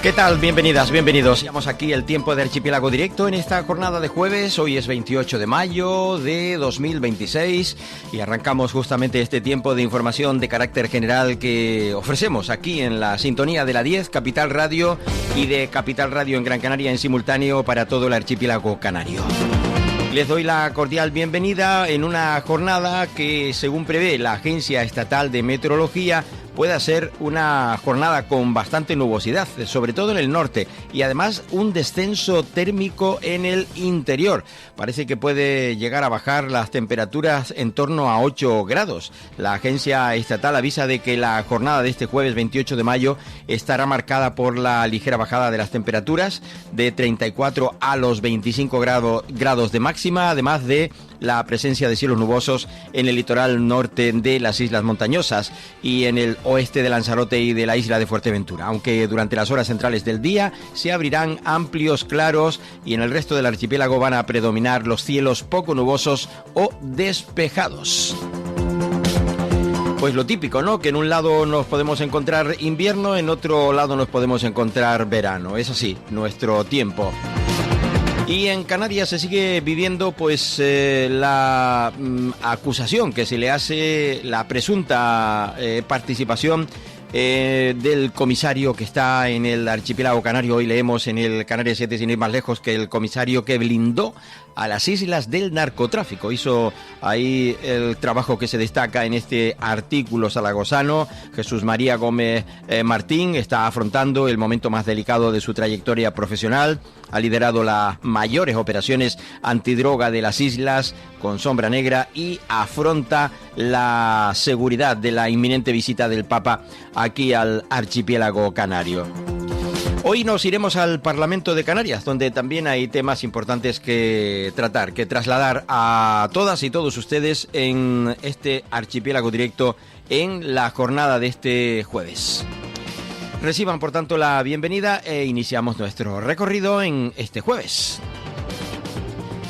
¿Qué tal? Bienvenidas, bienvenidos. Estamos aquí el tiempo de Archipiélago Directo en esta jornada de jueves. Hoy es 28 de mayo de 2026 y arrancamos justamente este tiempo de información de carácter general que ofrecemos aquí en la sintonía de la 10, Capital Radio, y de Capital Radio en Gran Canaria en simultáneo para todo el archipiélago canario. Les doy la cordial bienvenida en una jornada que, según prevé la Agencia Estatal de Meteorología, pueda ser una jornada con bastante nubosidad, sobre todo en el norte, y además un descenso térmico en el interior. Parece que puede llegar a bajar las temperaturas en torno a 8 grados. La agencia estatal avisa de que la jornada de este jueves 28 de mayo estará marcada por la ligera bajada de las temperaturas de 34 a los 25 grados de máxima, además de la presencia de cielos nubosos en el litoral norte de las islas montañosas y en el oeste de Lanzarote y de la isla de Fuerteventura, aunque durante las horas centrales del día se abrirán amplios claros y en el resto del archipiélago van a predominar los cielos poco nubosos o despejados. Pues lo típico, ¿no? Que en un lado nos podemos encontrar invierno, en otro lado nos podemos encontrar verano. Es así, nuestro tiempo. Y en Canarias se sigue viviendo pues la acusación que se le hace, la presunta participación del comisario que está en el archipiélago canario. Hoy leemos en el Canarias 7, sin ir más lejos, que el comisario que blindó a las islas del narcotráfico. Hizo ahí el trabajo que se destaca en este artículo zaragozano. Jesús María Gómez Martín está afrontando el momento más delicado de su trayectoria profesional. Ha liderado las mayores operaciones antidroga de las islas con sombra negra y afronta la seguridad de la inminente visita del Papa aquí al archipiélago canario. Hoy nos iremos al Parlamento de Canarias, donde también hay temas importantes que tratar, que trasladar a todas y todos ustedes en este archipiélago directo en la jornada de este jueves. Reciban, por tanto, la bienvenida e iniciamos nuestro recorrido en este jueves.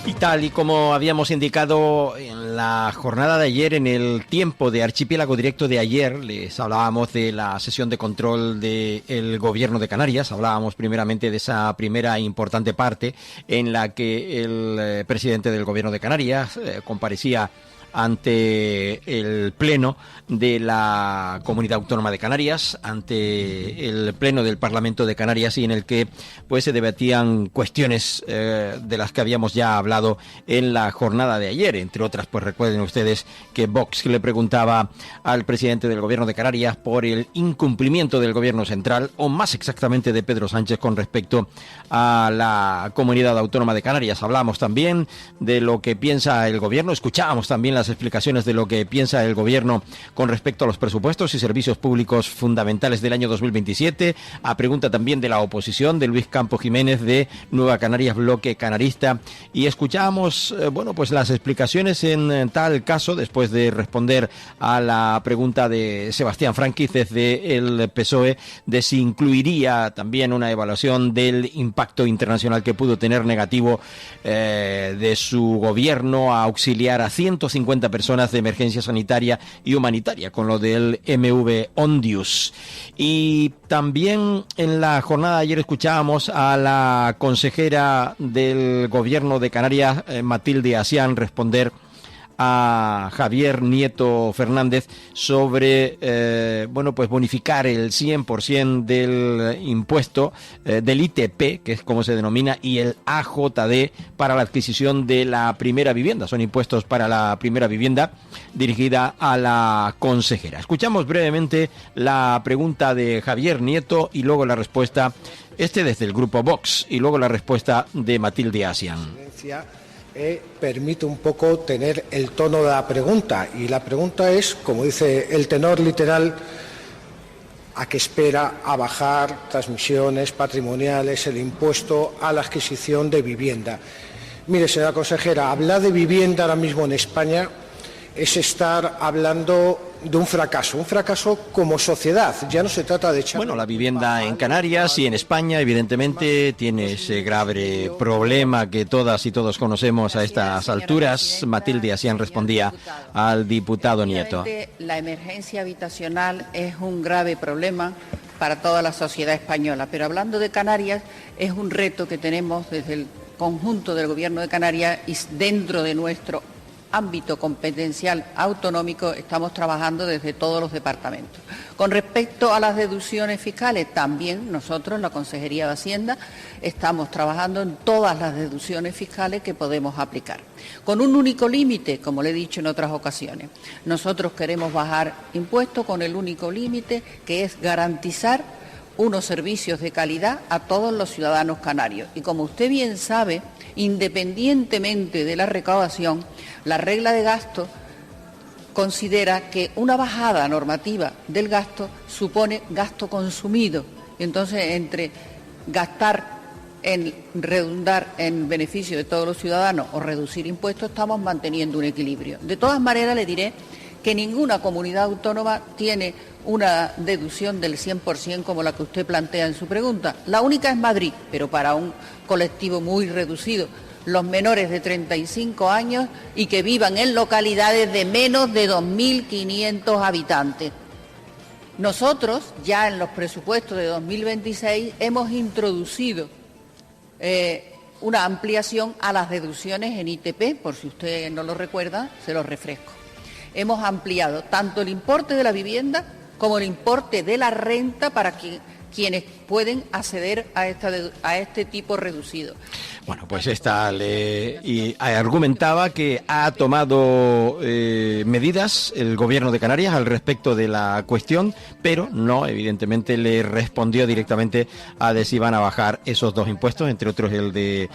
Y tal y como habíamos indicado en la jornada de ayer, en el tiempo de Archipiélago Directo de ayer, les hablábamos de la sesión de control del Gobierno de Canarias. Hablábamos primeramente de esa primera importante parte en la que el presidente del Gobierno de Canarias comparecía ante el Pleno de la Comunidad Autónoma de Canarias, ante el Pleno del Parlamento de Canarias, y en el que pues se debatían cuestiones de las que habíamos ya hablado en la jornada de ayer. Entre otras, pues recuerden ustedes que Vox le preguntaba al presidente del Gobierno de Canarias por el incumplimiento del Gobierno central, o más exactamente de Pedro Sánchez, con respecto a la Comunidad Autónoma de Canarias. Hablamos también de lo que piensa el Gobierno, escuchábamos también las explicaciones de lo que piensa el Gobierno con respecto a los presupuestos y servicios públicos fundamentales del año 2027, a pregunta también de la oposición, de Luis Campos Jiménez, de Nueva Canarias Bloque Canarista, y escuchábamos pues las explicaciones en tal caso, después de responder a la pregunta de Sebastián Franquíz desde el PSOE, de si incluiría también una evaluación del impacto internacional que pudo tener negativo de su gobierno a auxiliar a 150 personas de emergencia sanitaria y humanitaria con lo del MV Ondius. Y también en la jornada de ayer escuchábamos a la consejera del Gobierno de Canarias, Matilde Asián, responder a Javier Nieto Fernández sobre pues bonificar el 100% del impuesto del ITP, que es como se denomina, y el AJD para la adquisición de la primera vivienda. Son impuestos para la primera vivienda, dirigida a la consejera. Escuchamos brevemente la pregunta de Javier Nieto y luego la respuesta, desde el grupo Vox, y luego la respuesta de Matilde Asián. Permite un poco tener el tono de la pregunta, y la pregunta es, como dice el tenor literal, ¿a qué espera a bajar transmisiones patrimoniales, el impuesto a la adquisición de vivienda? Mire, señora consejera, hablar de vivienda ahora mismo en España es estar hablando de un fracaso como sociedad. Ya no se trata de echar... Bueno, la vivienda en Canarias y en España, evidentemente, tiene ese grave problema que todas y todos conocemos a estas alturas. Matilde Asián respondía al diputado Nieto. La emergencia habitacional es un grave problema para toda la sociedad española. Pero hablando de Canarias, es un reto que tenemos desde el conjunto del Gobierno de Canarias y dentro de nuestro ámbito competencial autonómico estamos trabajando desde todos los departamentos. Con respecto a las deducciones fiscales, también nosotros, la Consejería de Hacienda, estamos trabajando en todas las deducciones fiscales que podemos aplicar. Con un único límite, como le he dicho en otras ocasiones. Nosotros queremos bajar impuestos con el único límite que es garantizar unos servicios de calidad a todos los ciudadanos canarios. Y como usted bien sabe, independientemente de la recaudación, la regla de gasto considera que una bajada normativa del gasto supone gasto consumido. Entonces, entre gastar en redundar en beneficio de todos los ciudadanos o reducir impuestos, estamos manteniendo un equilibrio. De todas maneras, le diré que ninguna comunidad autónoma tiene una deducción del 100% como la que usted plantea en su pregunta. La única es Madrid, pero para un colectivo muy reducido, los menores de 35 años y que vivan en localidades de menos de 2.500 habitantes. Nosotros, ya en los presupuestos de 2026, hemos introducido una ampliación a las deducciones en ITP, por si usted no lo recuerda, se lo refresco. Hemos ampliado tanto el importe de la vivienda como el importe de la renta para que quienes pueden acceder a este tipo reducido. Bueno, pues y argumentaba que ha tomado medidas el Gobierno de Canarias al respecto de la cuestión, pero no, evidentemente, le respondió directamente a de si van a bajar esos dos impuestos, entre otros el de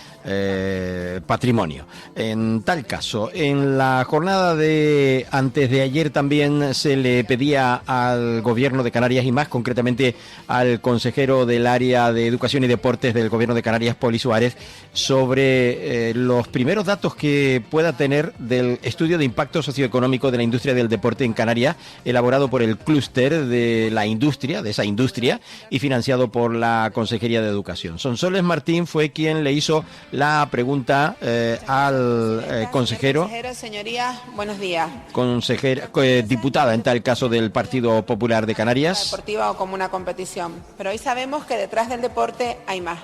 patrimonio. En tal caso, en la jornada de antes de ayer también se le pedía al Gobierno de Canarias y más concretamente al consejero del área de Educación y Deportes del Gobierno de Canarias, Poli Suárez, sobre los primeros datos que pueda tener del estudio de impacto socioeconómico de la industria del deporte en Canarias, elaborado por el clúster de esa industria, y financiado por la Consejería de Educación. Sonsoles Martín fue quien le hizo la pregunta al consejero. Consejero, señorías, buenos días. Consejera, diputada en tal caso del Partido Popular de Canarias. Deportiva o como una competición, pero hoy sabemos que detrás del deporte hay más.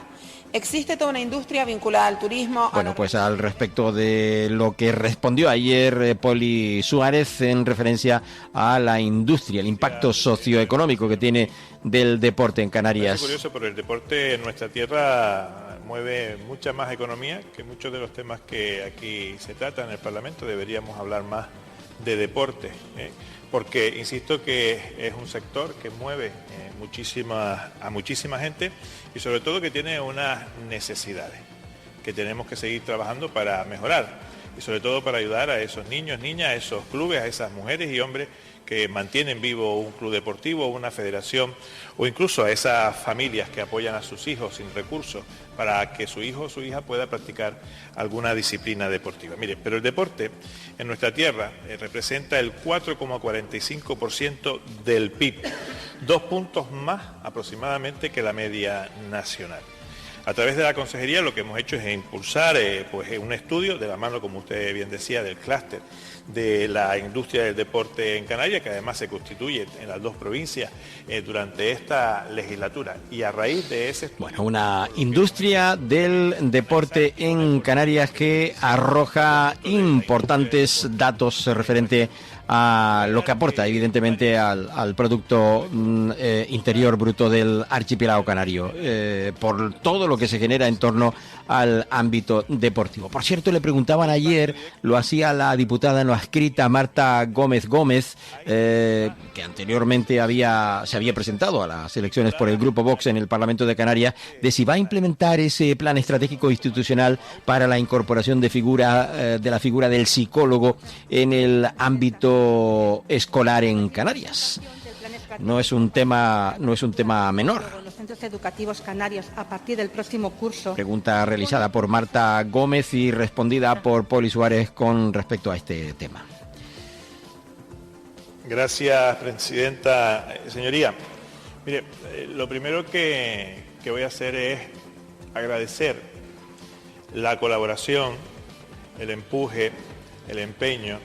Existe toda una industria vinculada al turismo. Bueno, pues al respecto de lo que respondió ayer Poli Suárez en referencia a la industria, el impacto socioeconómico que tiene del deporte en Canarias. Es curioso, pero el deporte en nuestra tierra mueve mucha más economía que muchos de los temas que aquí se tratan en el Parlamento. Deberíamos hablar más de deporte, porque insisto que es un sector que mueve a muchísima gente y sobre todo que tiene unas necesidades que tenemos que seguir trabajando para mejorar y sobre todo para ayudar a esos niños, niñas, a esos clubes, a esas mujeres y hombres que mantienen vivo un club deportivo, una federación o incluso a esas familias que apoyan a sus hijos sin recursos para que su hijo o su hija pueda practicar alguna disciplina deportiva. Mire, pero el deporte en nuestra tierra representa el 4,45% del PIB, 2 puntos más aproximadamente que la media nacional. A través de la consejería lo que hemos hecho es impulsar un estudio de la mano, como usted bien decía, del clúster de la industria del deporte en Canarias, que además se constituye en las dos provincias durante esta legislatura. Y a raíz de ese... Bueno, una industria del deporte en Canarias que arroja importantes datos referente a lo que aporta evidentemente al Producto Interior Bruto del archipiélago canario, por todo lo que se genera en torno al ámbito deportivo. Por cierto, le preguntaban ayer, lo hacía la diputada no adscrita Marta Gómez Gómez, que anteriormente se había presentado a las elecciones por el Grupo Vox en el Parlamento de Canarias, de si va a implementar ese plan estratégico institucional para la incorporación de la figura del psicólogo en el ámbito escolar en Canarias. No es un tema menor. Los centros educativos canarios a partir del próximo curso. Pregunta realizada por Marta Gómez y respondida por Poli Suárez con respecto a este tema. Gracias, presidenta. Señoría, mire, lo primero que voy a hacer es agradecer la colaboración, el empuje, el empeño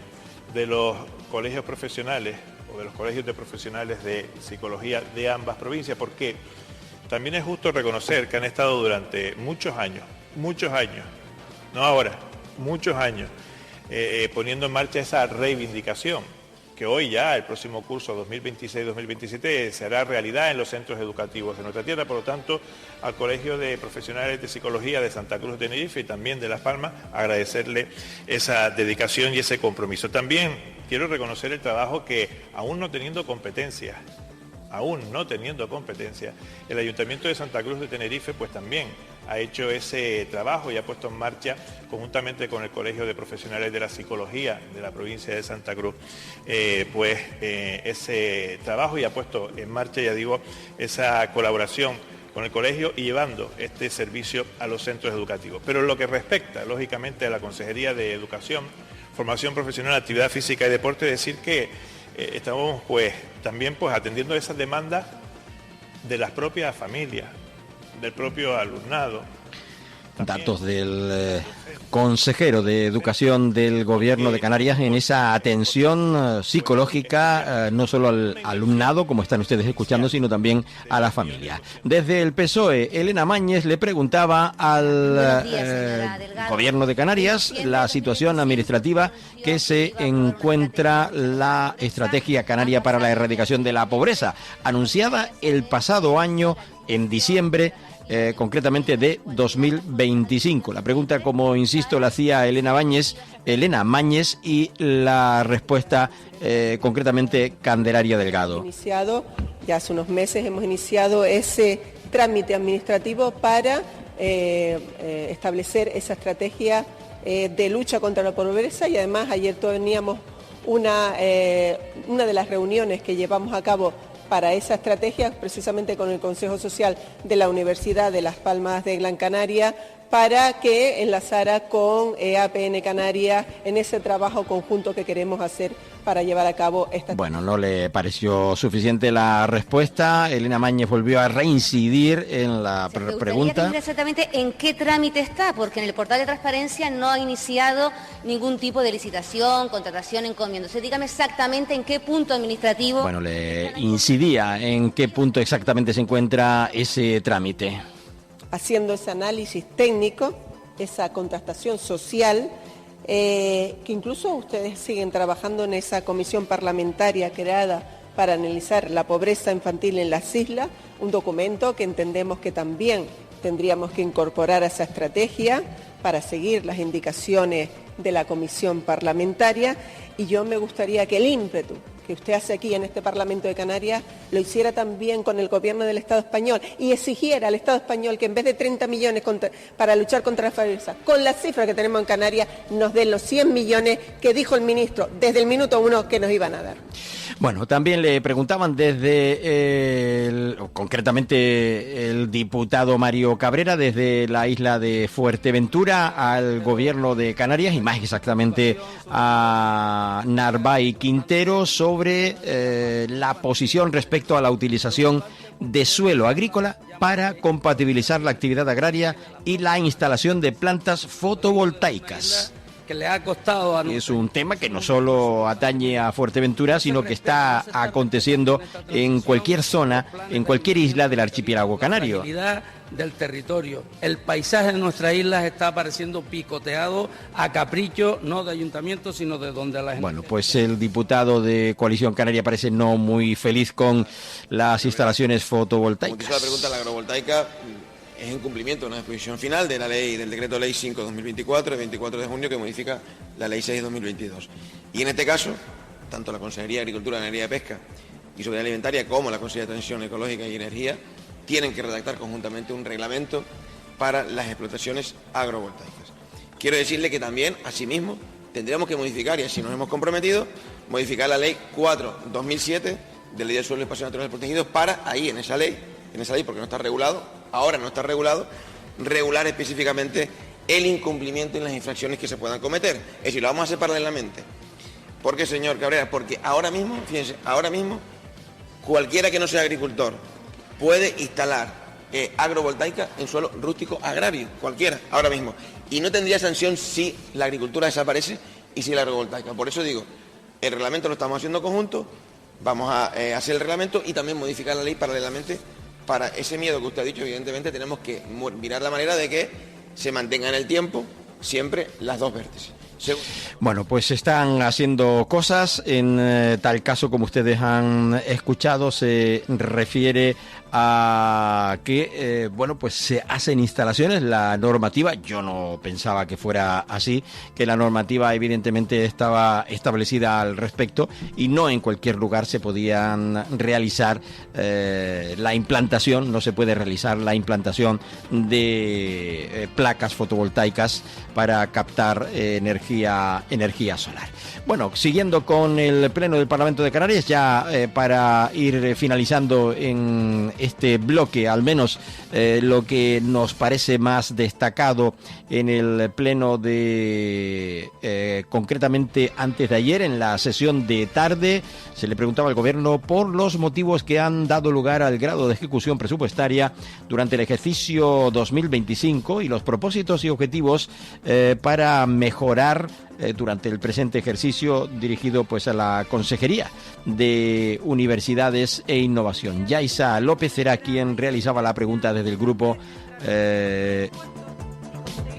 de los colegios profesionales o de los colegios de profesionales de psicología de ambas provincias, porque también es justo reconocer que han estado durante muchos años, no ahora, muchos años, poniendo en marcha esa reivindicación, que hoy ya, el próximo curso 2026-2027, se hará realidad en los centros educativos de nuestra tierra. Por lo tanto, al Colegio de Profesionales de Psicología de Santa Cruz de Tenerife y también de Las Palmas, agradecerle esa dedicación y ese compromiso. También quiero reconocer el trabajo que, aún no teniendo competencias, el Ayuntamiento de Santa Cruz de Tenerife pues también ha hecho ese trabajo y ha puesto en marcha, conjuntamente con el Colegio de Profesionales de la Psicología de la provincia de Santa Cruz, ese trabajo, y ha puesto en marcha, ya digo, esa colaboración con el colegio y llevando este servicio a los centros educativos. Pero en lo que respecta, lógicamente, a la Consejería de Educación, Formación Profesional, Actividad Física y Deporte, decir que estamos también atendiendo esas demandas de las propias familias, del propio alumnado. Datos del consejero de Educación del Gobierno de Canarias en esa atención psicológica, no solo al alumnado, como están ustedes escuchando, sino también a la familia. Desde el PSOE, Elena Mañez le preguntaba al Gobierno de Canarias la situación administrativa que se encuentra la Estrategia Canaria para la Erradicación de la Pobreza, anunciada el pasado año en diciembre, concretamente de 2025. La pregunta, como insisto, la hacía Elena Mañez, y la respuesta concretamente Candelaria Delgado. Ya hace unos meses hemos iniciado ese trámite administrativo para establecer esa estrategia de lucha contra la pobreza, y además ayer teníamos una de las reuniones que llevamos a cabo para esa estrategia, precisamente con el Consejo Social de la Universidad de Las Palmas de Gran Canaria, para que enlazara con EAPN Canarias en ese trabajo conjunto que queremos hacer para llevar a cabo esta... Bueno, no le pareció suficiente la respuesta. Elena Mañez volvió a reincidir en la pregunta. Decir exactamente en qué trámite está, porque en el portal de transparencia no ha iniciado ningún tipo de licitación, contratación, encomienda. Entonces, dígame exactamente en qué punto administrativo... Bueno, le incidía en qué punto exactamente se encuentra ese trámite. Haciendo ese análisis técnico, esa contrastación social, que incluso ustedes siguen trabajando en esa comisión parlamentaria creada para analizar la pobreza infantil en las islas, un documento que entendemos que también tendríamos que incorporar a esa estrategia para seguir las indicaciones de la comisión parlamentaria, y yo me gustaría que el ímpetu que usted hace aquí en este Parlamento de Canarias lo hiciera también con el Gobierno del Estado español y exigiera al Estado español que en vez de 30 millones para luchar contra la pobreza, con la cifra que tenemos en Canarias, nos den los 100 millones que dijo el ministro desde el minuto 1 que nos iban a dar. Bueno, también le preguntaban concretamente el diputado Mario Cabrera, desde la isla de Fuerteventura al Gobierno de Canarias, y más exactamente a Narváez Quintero, sobre la posición respecto a la utilización de suelo agrícola para compatibilizar la actividad agraria y la instalación de plantas fotovoltaicas. Que le ha costado es un tema que no solo atañe a Fuerteventura, sino que está aconteciendo en cualquier zona, en cualquier isla del archipiélago canario. Del territorio. El paisaje de nuestras islas está apareciendo picoteado a capricho, no de ayuntamiento, sino de donde la gente... Bueno, pues el diputado de Coalición Canaria parece no muy feliz con las instalaciones fotovoltaicas. Como la pregunta, la agrovoltaica es en cumplimiento de una disposición final de la ley, del decreto ley 5/2024, de 24 de junio, que modifica la ley 6/2022. Y en este caso, tanto la Consejería de Agricultura, Ganadería y Pesca y Seguridad Alimentaria como la Consejería de Transición Ecológica y Energía tienen que redactar conjuntamente un reglamento para las explotaciones agrovoltaicas. Quiero decirle que también, asimismo, tendríamos que modificar, y así nos hemos comprometido, modificar la ley 4/2007 de Ley del Suelo y Espacios Naturales Protegidos para ahí, en esa ley, porque no está regulado, ahora no está regulado, regular específicamente el incumplimiento y las infracciones que se puedan cometer. Es decir, lo vamos a hacer paralelamente. ¿Por qué, señor Cabrera? Porque ahora mismo, fíjense, cualquiera que no sea agricultor puede instalar agrovoltaica en suelo rústico agrario, cualquiera, ahora mismo. Y no tendría sanción si la agricultura desaparece y si la agrovoltaica. Por eso digo, el reglamento lo estamos haciendo conjunto, vamos a hacer el reglamento y también modificar la ley paralelamente. Para ese miedo que usted ha dicho, evidentemente tenemos que mirar la manera de que se mantenga en el tiempo siempre las dos vértices. Bueno, pues se están haciendo cosas. En tal caso, como ustedes han escuchado, se refiere a que, bueno, pues se hacen instalaciones. La normativa, yo no pensaba que fuera así, que la normativa evidentemente estaba establecida al respecto y no en cualquier lugar se podían realizar la implantación, no se puede realizar la implantación de placas fotovoltaicas para captar energía solar. Bueno, siguiendo con el Pleno del Parlamento de Canarias, ya para ir finalizando en este bloque, al menos lo que nos parece más destacado en el Pleno de, concretamente antes de ayer, en la sesión de tarde, se le preguntaba al Gobierno por los motivos que han dado lugar al grado de ejecución presupuestaria durante el ejercicio 2025 y los propósitos y objetivos para mejorar durante el presente ejercicio, dirigido pues a la Consejería de Universidades e Innovación. Yaisa López era quien realizaba la pregunta desde el grupo,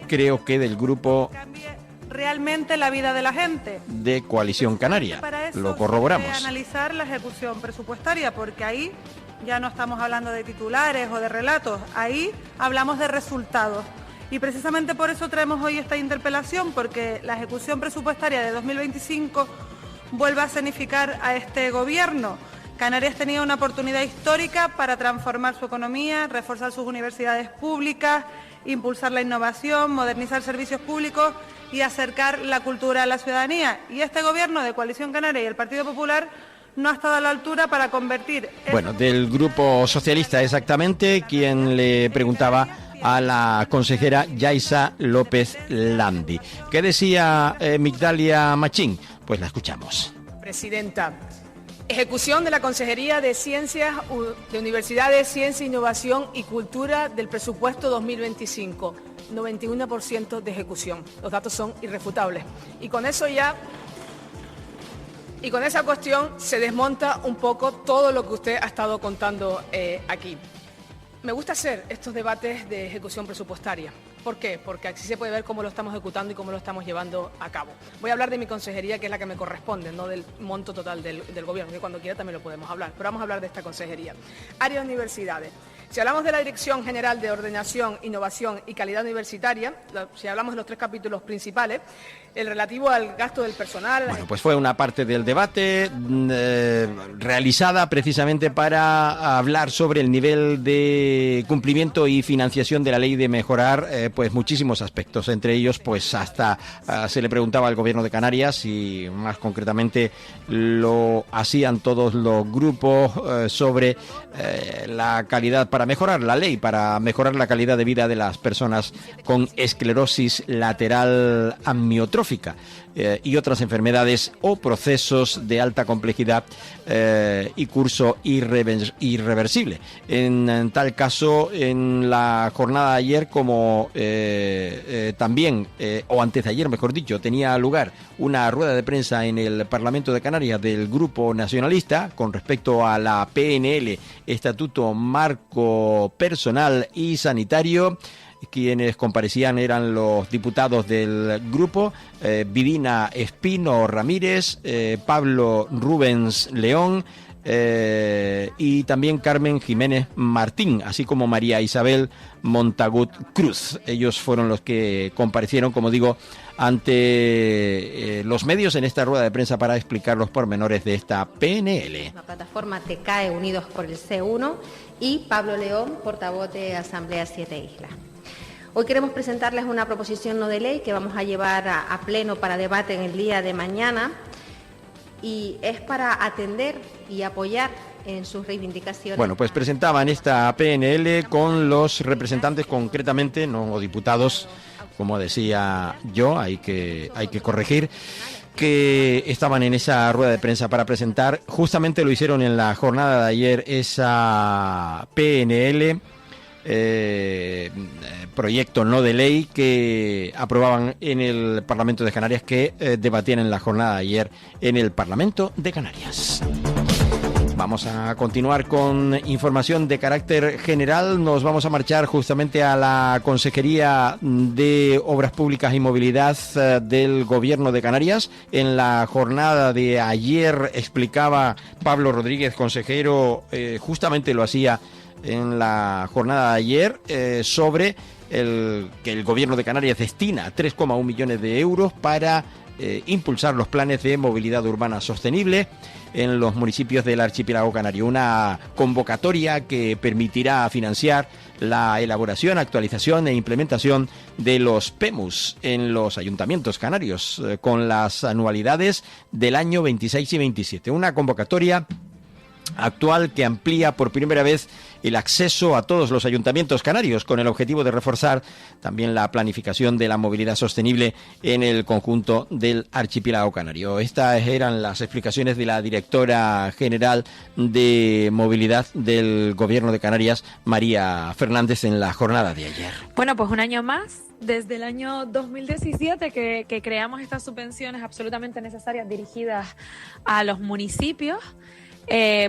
creo que del grupo realmente la vida de la gente de Coalición Canaria. Para eso lo corroboramos. Hay que analizar la ejecución presupuestaria, porque ahí ya no estamos hablando de titulares o de relatos, ahí hablamos de resultados. Y precisamente por eso traemos hoy esta interpelación, porque la ejecución presupuestaria de 2025 vuelve a significar a este Gobierno. Canarias tenía una oportunidad histórica para transformar su economía, reforzar sus universidades públicas, impulsar la innovación, modernizar servicios públicos y acercar la cultura a la ciudadanía. Y este Gobierno de Coalición Canaria y el Partido Popular no ha estado a la altura para convertir... Bueno, del Grupo Socialista exactamente, quien le preguntaba a la consejera Yaisa López Landi. ¿Qué decía Migdalia Machín? Pues la escuchamos. Presidenta, ejecución de la Consejería de Ciencias, de Universidades, Ciencia, Innovación y Cultura del presupuesto 2025. 91% de ejecución. Los datos son irrefutables. Y con eso ya... Y con esa cuestión se desmonta un poco todo lo que usted ha estado contando aquí. Me gusta hacer estos debates de ejecución presupuestaria. ¿Por qué? Porque así se puede ver cómo lo estamos ejecutando y cómo lo estamos llevando a cabo. Voy a hablar de mi consejería, que es la que me corresponde, no del monto total del Gobierno, que cuando quiera también lo podemos hablar, pero vamos a hablar de esta consejería. Área de universidades. Si hablamos de la Dirección General de Ordenación, Innovación y Calidad Universitaria, si hablamos de los tres capítulos principales, el relativo al gasto del personal... Bueno, pues fue una parte del debate realizada precisamente para hablar sobre el nivel de cumplimiento y financiación de la ley, de mejorar pues muchísimos aspectos, entre ellos pues hasta se le preguntaba al Gobierno de Canarias, y más concretamente lo hacían todos los grupos, sobre la calidad, para mejorar la ley, para mejorar la calidad de vida de las personas con esclerosis lateral amiotrófica y otras enfermedades o procesos de alta complejidad y curso irreversible. En tal caso, en la jornada de ayer, como también, o antes de ayer mejor dicho, tenía lugar una rueda de prensa en el Parlamento de Canarias del Grupo Nacionalista con respecto a la PNL, Estatuto Marco Personal y Sanitario. Quienes comparecían eran los diputados del grupo, Vidina Espino Ramírez, Pablo Rubens León y también Carmen Jiménez Martín, así como María Isabel Montagut Cruz. Ellos fueron los que comparecieron, como digo, ante los medios en esta rueda de prensa para explicar los pormenores de esta PNL. La plataforma TECAE Unidos por el C1 y Pablo León, portavoz de Asamblea 7 Islas. Hoy queremos presentarles una proposición no de ley que vamos a llevar a pleno para debate en el día de mañana, y es para atender y apoyar en sus reivindicaciones. Bueno, pues presentaban esta PNL con los representantes, concretamente, no diputados, como decía yo, hay que corregir, que estaban en esa rueda de prensa para presentar. Justamente lo hicieron en la jornada de ayer, esa PNL, proyecto no de ley que aprobaban en el Parlamento de Canarias, que debatían en la jornada de ayer en el Parlamento de Canarias. Vamos a continuar con información de carácter general. Nos vamos a marchar justamente a la Consejería de Obras Públicas y Movilidad del Gobierno de Canarias. En la jornada de ayer explicaba Pablo Rodríguez, consejero, justamente lo hacía en la jornada de ayer, sobre que el Gobierno de Canarias destina 3,1 millones de euros para impulsar los planes de movilidad urbana sostenible en los municipios del archipiélago canario. Una convocatoria que permitirá financiar la elaboración, actualización e implementación de los PEMUS en los ayuntamientos canarios, con las anualidades del año 26 y 27. Una convocatoria actual que amplía por primera vez el acceso a todos los ayuntamientos canarios, con el objetivo de reforzar también la planificación de la movilidad sostenible en el conjunto del archipiélago canario. Estas eran las explicaciones de la directora general de movilidad del Gobierno de Canarias, María Fernández, en la jornada de ayer. Bueno, pues un año más, desde el año 2017 que creamos estas subvenciones absolutamente necesarias dirigidas a los municipios,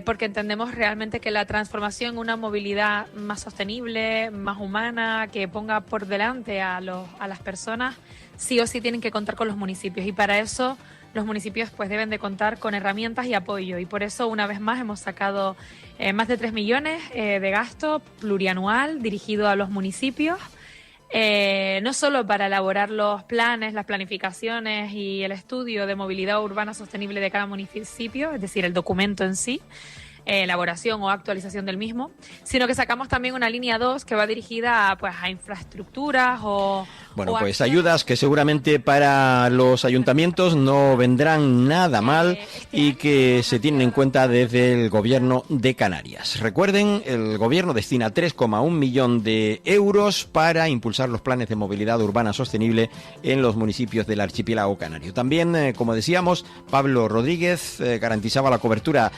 porque entendemos realmente que la transformación en una movilidad más sostenible, más humana, que ponga por delante a las personas, sí o sí tienen que contar con los municipios, y para eso los municipios pues deben de contar con herramientas y apoyo, y por eso una vez más hemos sacado más de 3 millones de gasto plurianual dirigido a los municipios. No solo para elaborar los planes, las planificaciones y el estudio de movilidad urbana sostenible de cada municipio, es decir, el documento en sí, elaboración o actualización del mismo, sino que sacamos también una línea 2 que va dirigida a infraestructuras o... Bueno, pues ayudas que seguramente para los ayuntamientos no vendrán nada mal y que se tienen en cuenta desde el Gobierno de Canarias. Recuerden, el Gobierno destina 3,1 millones de euros para impulsar los planes de movilidad urbana sostenible en los municipios del archipiélago canario. También, como decíamos, Pablo Rodríguez garantizaba la cobertura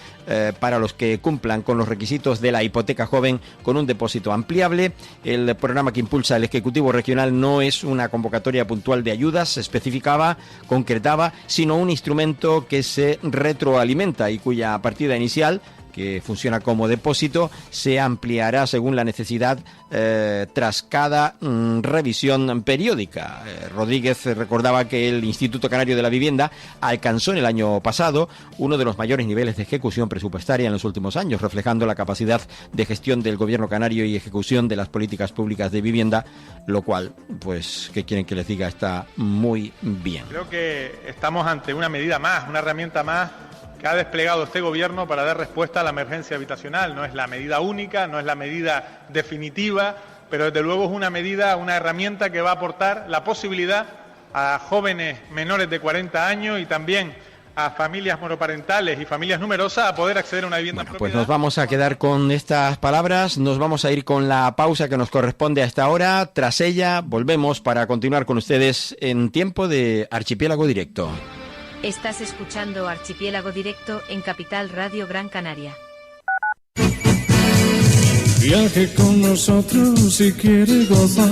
para los que cumplan con los requisitos de la hipoteca joven con un depósito ampliable. El programa que impulsa el Ejecutivo Regional no es una convocatoria puntual de ayudas, se especificaba, concretaba, sino un instrumento que se retroalimenta y cuya partida inicial, que funciona como depósito, se ampliará según la necesidad tras cada revisión periódica. Rodríguez recordaba que el Instituto Canario de la Vivienda alcanzó en el año pasado uno de los mayores niveles de ejecución presupuestaria en los últimos años, reflejando la capacidad de gestión del Gobierno canario y ejecución de las políticas públicas de vivienda, lo cual, pues, ¿qué quieren que les diga? Está muy bien. Creo que estamos ante una medida más, una herramienta más que ha desplegado este Gobierno para dar respuesta a la emergencia habitacional. No es la medida única, no es la medida definitiva, pero desde luego es una medida, una herramienta que va a aportar la posibilidad a jóvenes menores de 40 años y también a familias monoparentales y familias numerosas a poder acceder a una vivienda propiedad. Pues nos vamos a quedar con estas palabras, nos vamos a ir con la pausa que nos corresponde a esta hora. Tras ella volvemos para continuar con ustedes en tiempo de Archipiélago Directo. Estás escuchando Archipiélago Directo en Capital Radio Gran Canaria. Viaje con nosotros si quiere gozar.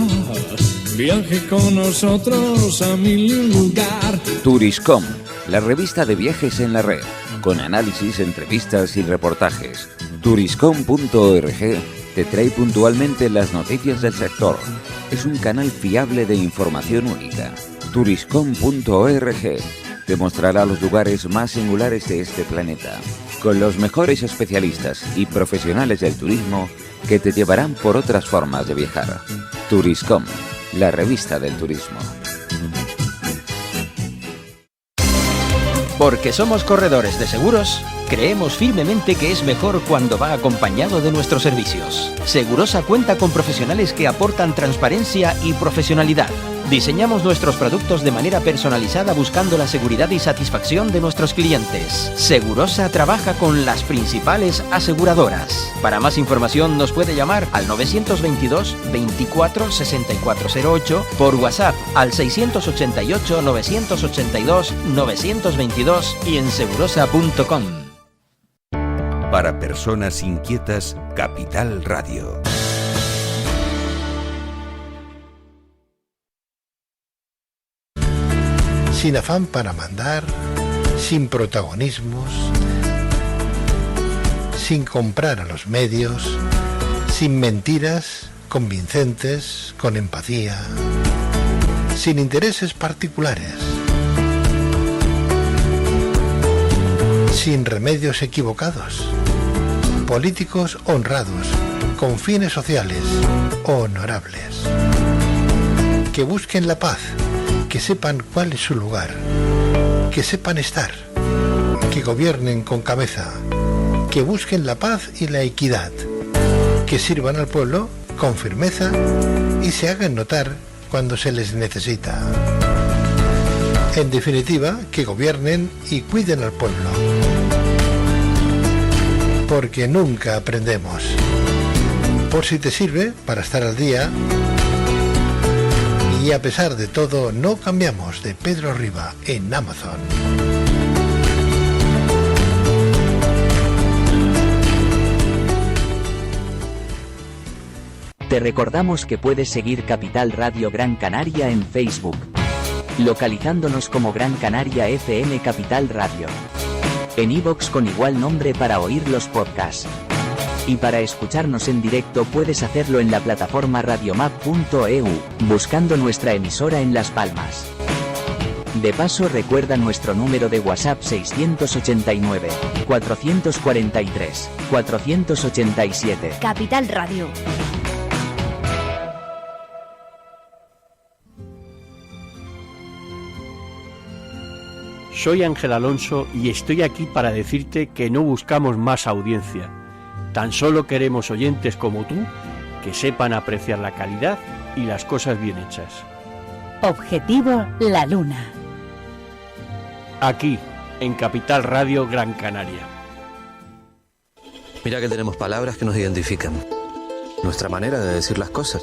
Viaje con nosotros a mi lugar. Turiscom, la revista de viajes en la red, con análisis, entrevistas y reportajes. Turiscom.org te trae puntualmente las noticias del sector. Es un canal fiable de información única. Turiscom.org te mostrará los lugares más singulares de este planeta, con los mejores especialistas y profesionales del turismo que te llevarán por otras formas de viajar. Turiscom, la revista del turismo. Porque somos corredores de seguros, creemos firmemente que es mejor cuando va acompañado de nuestros servicios. Segurosa cuenta con profesionales que aportan transparencia y profesionalidad. Diseñamos nuestros productos de manera personalizada buscando la seguridad y satisfacción de nuestros clientes. Segurosa trabaja con las principales aseguradoras. Para más información nos puede llamar al 922 24 6408, por WhatsApp al 688 982 922 y en segurosa.com. Para personas inquietas, Capital Radio. Sin afán para mandar, sin protagonismos, sin comprar a los medios, sin mentiras convincentes, con empatía, sin intereses particulares, sin remedios equivocados, políticos honrados, con fines sociales honorables, que busquen la paz, que sepan cuál es su lugar, que sepan estar, que gobiernen con cabeza, que busquen la paz y la equidad, que sirvan al pueblo con firmeza y se hagan notar cuando se les necesita. En definitiva, que gobiernen y cuiden al pueblo. Porque nunca aprendemos. Por si te sirve para estar al día. Y a pesar de todo, no cambiamos, de Pedro Riba en Amazon. Te recordamos que puedes seguir Capital Radio Gran Canaria en Facebook, localizándonos como Gran Canaria FM Capital Radio. En iVoox con igual nombre para oír los podcasts. Y para escucharnos en directo puedes hacerlo en la plataforma radiomap.eu, buscando nuestra emisora en Las Palmas. De paso, recuerda nuestro número de WhatsApp 689 443 487. Capital Radio. Soy Ángel Alonso y estoy aquí para decirte que no buscamos más audiencia. Tan solo queremos oyentes como tú que sepan apreciar la calidad y las cosas bien hechas. Objetivo La Luna. Aquí, en Capital Radio Gran Canaria. Mira que tenemos palabras que nos identifican. Nuestra manera de decir las cosas.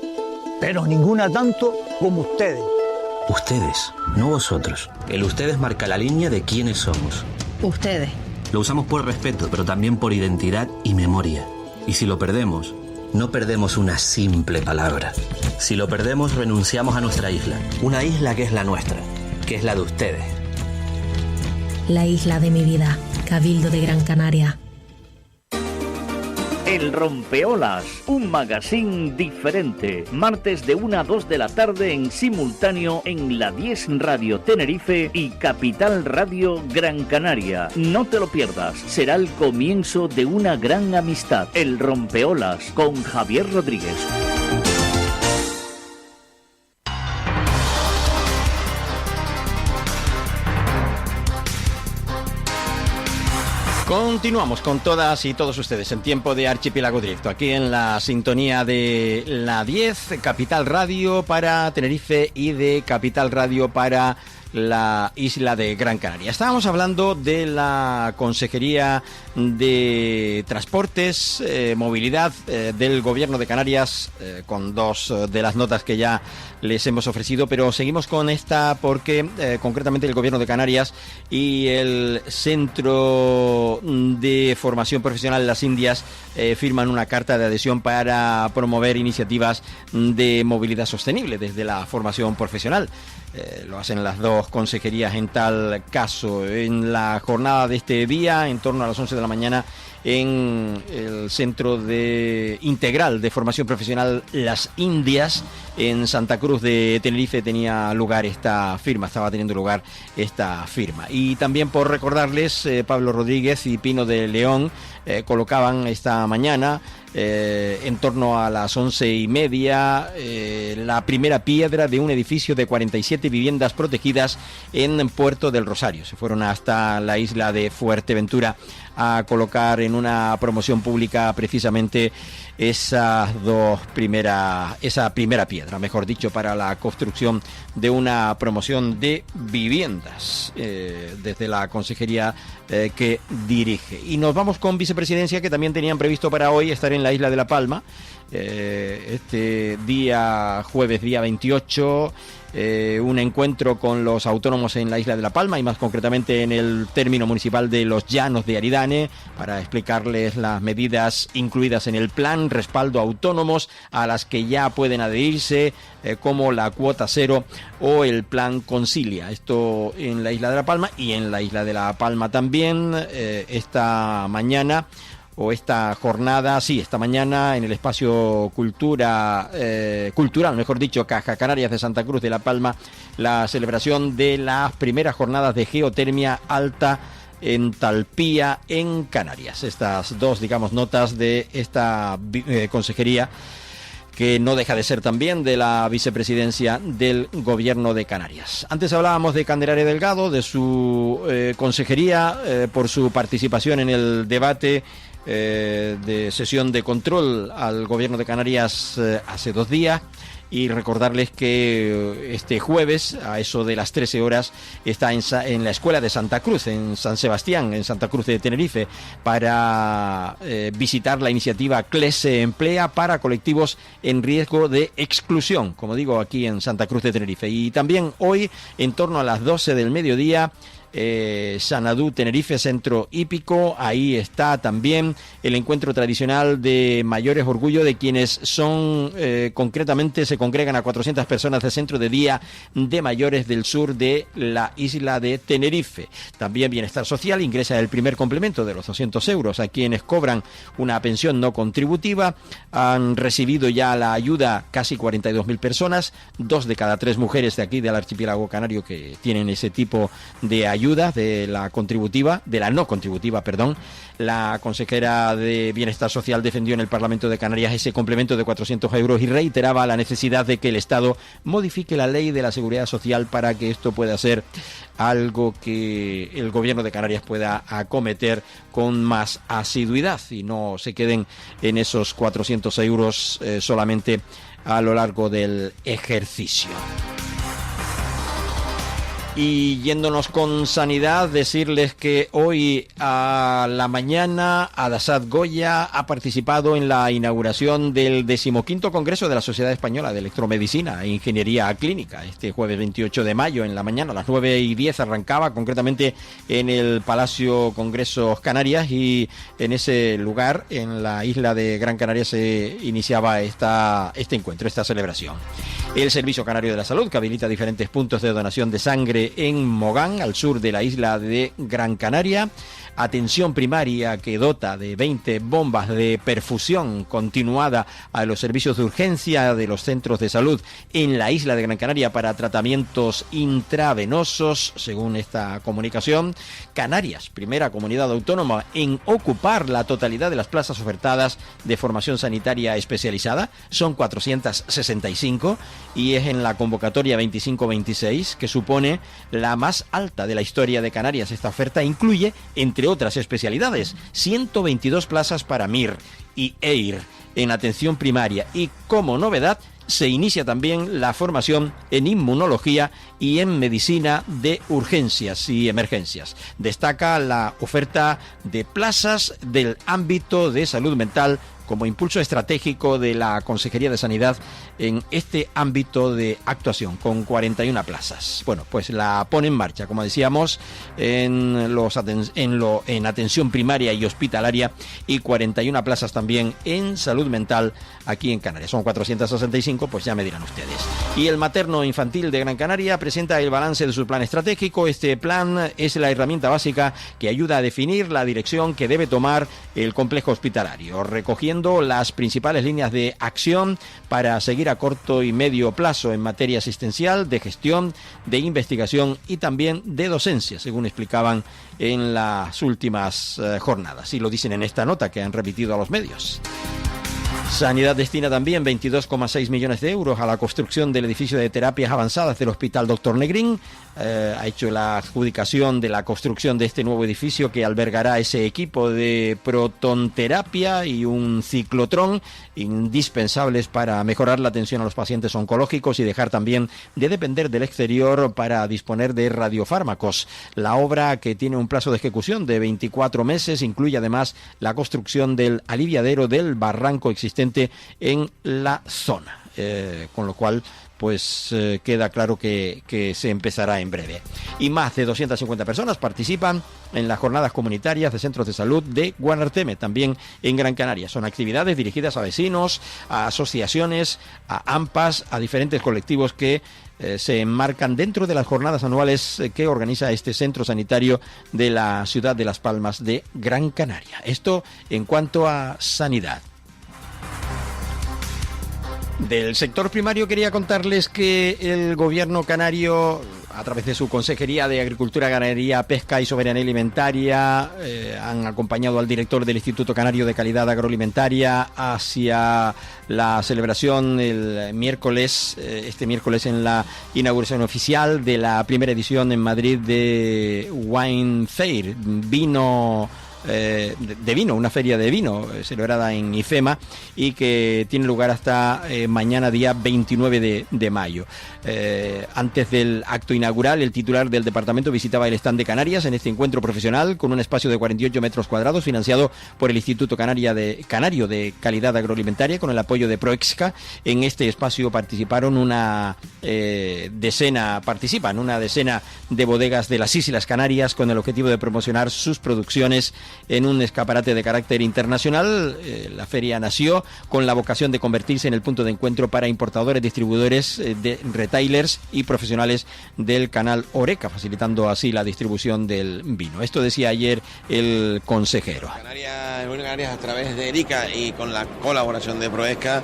Pero ninguna tanto como ustedes. Ustedes, no vosotros. El ustedes marca la línea de quiénes somos. Ustedes. Lo usamos por respeto, pero también por identidad y memoria. Y si lo perdemos, no perdemos una simple palabra. Si lo perdemos, renunciamos a nuestra isla. Una isla que es la nuestra, que es la de ustedes. La isla de mi vida, Cabildo de Gran Canaria. El Rompeolas, un magazine diferente. Martes de 1 a 2 de la tarde en simultáneo en la 10 Radio Tenerife y Capital Radio Gran Canaria. No te lo pierdas, será el comienzo de una gran amistad. El Rompeolas con Javier Rodríguez. Continuamos con todas y todos ustedes en tiempo de Archipiélago Directo, aquí en la sintonía de la 10, Capital Radio para Tenerife y de Capital Radio para la isla de Gran Canaria. Estábamos hablando de la Consejería de Transportes, Movilidad del Gobierno de Canarias, con dos de las notas que ya les hemos ofrecido, pero seguimos con esta porque concretamente el Gobierno de Canarias y el Centro de Formación Profesional Las Indias firman una carta de adhesión para promover iniciativas de movilidad sostenible desde la formación profesional. Lo hacen las dos consejerías en tal caso. En la jornada de este día, en torno a las 11 de la mañana, en el Centro Integral de Formación Profesional Las Indias, en Santa Cruz de Tenerife, estaba teniendo lugar esta firma. Y también, por recordarles, Pablo Rodríguez y Pino de León colocaban esta mañana, en torno a las 11:30, la primera piedra de un edificio de 47 viviendas protegidas en Puerto del Rosario. Se fueron hasta la isla de Fuerteventura a colocar en una promoción pública precisamente esa primera piedra, mejor dicho, para la construcción de una promoción de viviendas desde la consejería que dirige. Y nos vamos con Vicepresidencia, que también tenían previsto para hoy estar en la isla de La Palma, este día jueves, día 28, un encuentro con los autónomos en la isla de La Palma y más concretamente en el término municipal de Los Llanos de Aridane, para explicarles las medidas incluidas en el plan respaldo a autónomos a las que ya pueden adherirse, como la cuota cero o el plan Concilia. Esto en la isla de La Palma, y en la isla de La Palma también esta mañana o esta jornada, sí, esta mañana en el espacio cultural, mejor dicho, Caja Canarias de Santa Cruz de La Palma, la celebración de las primeras jornadas de geotermia alta entalpía en Canarias. Estas dos, digamos, notas de esta consejería, que no deja de ser también de la vicepresidencia del Gobierno de Canarias. Antes hablábamos de Candelaria Delgado, de su consejería, por su participación en el debate de sesión de control al Gobierno de Canarias hace 2 días. Y recordarles que este jueves, a eso de las 13 horas, está en la Escuela de Santa Cruz, en San Sebastián, en Santa Cruz de Tenerife, para visitar la iniciativa CLES se emplea para colectivos en riesgo de exclusión, como digo, aquí en Santa Cruz de Tenerife. Y también hoy, en torno a las 12 del mediodía, Sanadú Tenerife, centro hípico, ahí está también el encuentro tradicional de mayores orgullo de quienes son, concretamente se congregan a 400 personas del centro de día de mayores del sur de la isla de Tenerife. También Bienestar Social ingresa el primer complemento de los 200 euros a quienes cobran una pensión no contributiva. Han recibido ya la ayuda casi 42.000 personas, 2 de cada 3 mujeres de aquí del archipiélago canario que tienen ese tipo de ayuda de la contributiva, de la no contributiva, perdón. La consejera de Bienestar Social defendió en el Parlamento de Canarias ese complemento de 400 euros y reiteraba la necesidad de que el Estado modifique la ley de la Seguridad Social para que esto pueda ser algo que el Gobierno de Canarias pueda acometer con más asiduidad y no se queden en esos 400 euros solamente a lo largo del ejercicio. Y yéndonos con sanidad, decirles que hoy a la mañana Adasad Goya ha participado en la inauguración del 15º Congreso de la Sociedad Española de Electromedicina e Ingeniería Clínica. Este jueves 28 de mayo en la mañana, a las 9:10 arrancaba, concretamente en el Palacio Congresos Canarias, y en ese lugar, en la isla de Gran Canaria, se iniciaba este encuentro, esta celebración. El Servicio Canario de la Salud, que habilita diferentes puntos de donación de sangre en Mogán, al sur de la isla de Gran Canaria. Atención primaria, que dota de 20 bombas de perfusión continuada a los servicios de urgencia de los centros de salud en la isla de Gran Canaria para tratamientos intravenosos, según esta comunicación. Canarias, primera comunidad autónoma en ocupar la totalidad de las plazas ofertadas de formación sanitaria especializada. Son 465 y es en la convocatoria 25-26, que supone la más alta de la historia de Canarias. Esta oferta incluye, entre otras especialidades, 122 plazas para MIR y EIR en atención primaria, y como novedad se inicia también la formación en inmunología y en medicina de urgencias y emergencias. Destaca la oferta de plazas del ámbito de salud mental como impulso estratégico de la Consejería de Sanidad en este ámbito de actuación, con 41 plazas. Bueno, pues la pone en marcha, como decíamos, en atención primaria y hospitalaria, y 41 plazas también en salud mental aquí en Canarias. Son 465, pues ya me dirán ustedes. Y el Materno Infantil de Gran Canaria presenta el balance de su plan estratégico. Este plan es la herramienta básica que ayuda a definir la dirección que debe tomar el complejo hospitalario, recogiendo las principales líneas de acción para seguir a corto y medio plazo en materia asistencial, de gestión, de investigación y también de docencia, según explicaban en las últimas jornadas. Y lo dicen en esta nota que han remitido a los medios. Sanidad destina también 22,6 millones de euros a la construcción del edificio de terapias avanzadas del Hospital Dr. Negrín. Ha hecho la adjudicación de la construcción de este nuevo edificio que albergará ese equipo de protonterapia y un ciclotrón indispensables para mejorar la atención a los pacientes oncológicos y dejar también de depender del exterior para disponer de radiofármacos. La obra, que tiene un plazo de ejecución de 24 meses, incluye además la construcción del aliviadero del barranco existente en la zona. con lo cual pues queda claro que se empezará en breve. Y más de 250 personas participan en las jornadas comunitarias de centros de salud de Guanarteme, también en Gran Canaria. Son actividades dirigidas a vecinos, a asociaciones, a AMPAs, a diferentes colectivos que se enmarcan dentro de las jornadas anuales que organiza este centro sanitario de la ciudad de Las Palmas de Gran Canaria. Esto en cuanto a sanidad. Del sector primario quería contarles que el gobierno canario, a través de su Consejería de Agricultura, Ganadería, Pesca y Soberanía Alimentaria, han acompañado al director del Instituto Canario de Calidad Agroalimentaria hacia la celebración el miércoles, este miércoles, en la inauguración oficial de la primera edición en Madrid de Wine Fair, de vino, una feria de vino celebrada en IFEMA y que tiene lugar hasta mañana, día 29 de mayo. Antes del acto inaugural, el titular del departamento visitaba el stand de Canarias en este encuentro profesional con un espacio de 48 metros cuadrados financiado por el Instituto Canario de Calidad Agroalimentaria con el apoyo de Proexca. En este espacio participan una decena de bodegas de las Islas Canarias con el objetivo de promocionar sus producciones en un escaparate de carácter internacional. La feria nació con la vocación de convertirse en el punto de encuentro para importadores, distribuidores, de retailers y profesionales del canal Horeca, facilitando así la distribución del vino. Esto decía ayer el consejero. Canarias, a través de ERICA y con la colaboración de Proesca,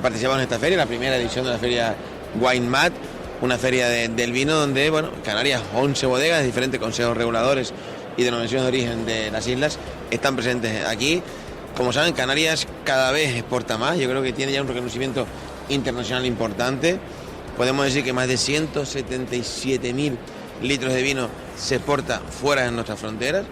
participamos en esta feria, la primera edición de la feria Wine Mat, una feria del vino donde, Canarias, 11 bodegas de diferentes consejos reguladores y denominaciones de origen de las islas están presentes aquí. Como saben, Canarias cada vez exporta más, yo creo que tiene ya un reconocimiento internacional importante. Podemos decir que más de 177.000 litros de vino se exporta fuera de nuestras fronteras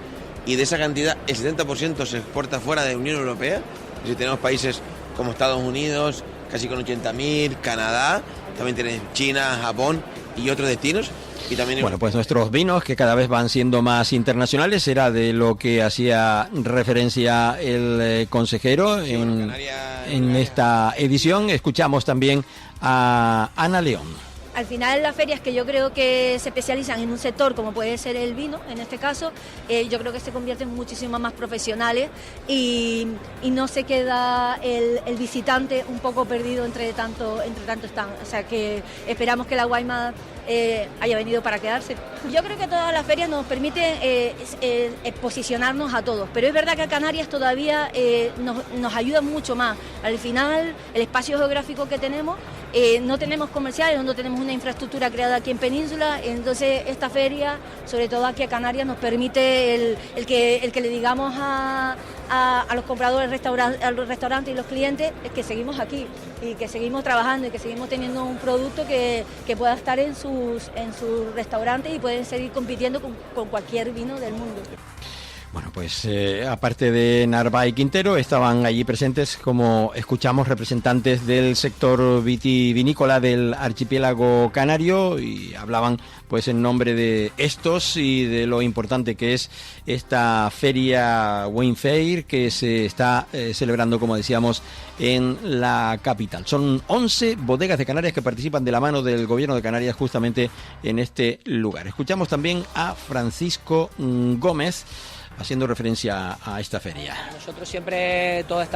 y de esa cantidad el 70% se exporta fuera de la Unión Europea. Es decir, tenemos países como Estados Unidos, casi con 80.000, Canadá, también tenemos China, Japón y otros destinos. Y también... Bueno, pues nuestros vinos, que cada vez van siendo más internacionales, era de lo que hacía referencia el consejero en esta edición. Escuchamos también a Ana León. Al final las ferias que yo creo que se especializan en un sector como puede ser el vino, en este caso, yo creo que se convierten muchísimo más profesionales y no se queda el visitante un poco perdido entre tanto stand. O sea que esperamos que la Guayma haya venido para quedarse. Yo creo que todas las ferias nos permiten posicionarnos a todos, pero es verdad que a Canarias todavía nos ayuda mucho más. Al final, el espacio geográfico que tenemos, no tenemos comerciales, no tenemos una infraestructura creada aquí en Península, entonces esta feria, sobre todo aquí a Canarias, nos permite el que le digamos a los compradores, a los restaurantes y los clientes es que seguimos aquí y que seguimos trabajando y que seguimos teniendo un producto que pueda estar en sus restaurantes y pueden seguir compitiendo con cualquier vino del mundo. Bueno, pues aparte de Narváez y Quintero, estaban allí presentes, como escuchamos, representantes del sector vitivinícola del archipiélago canario y hablaban pues en nombre de estos y de lo importante que es esta feria Wine Fair que se está celebrando, como decíamos, en la capital. Son 11 bodegas de Canarias que participan de la mano del gobierno de Canarias justamente en este lugar. Escuchamos también a Francisco Gómez haciendo referencia a esta feria. Nosotros siempre, todas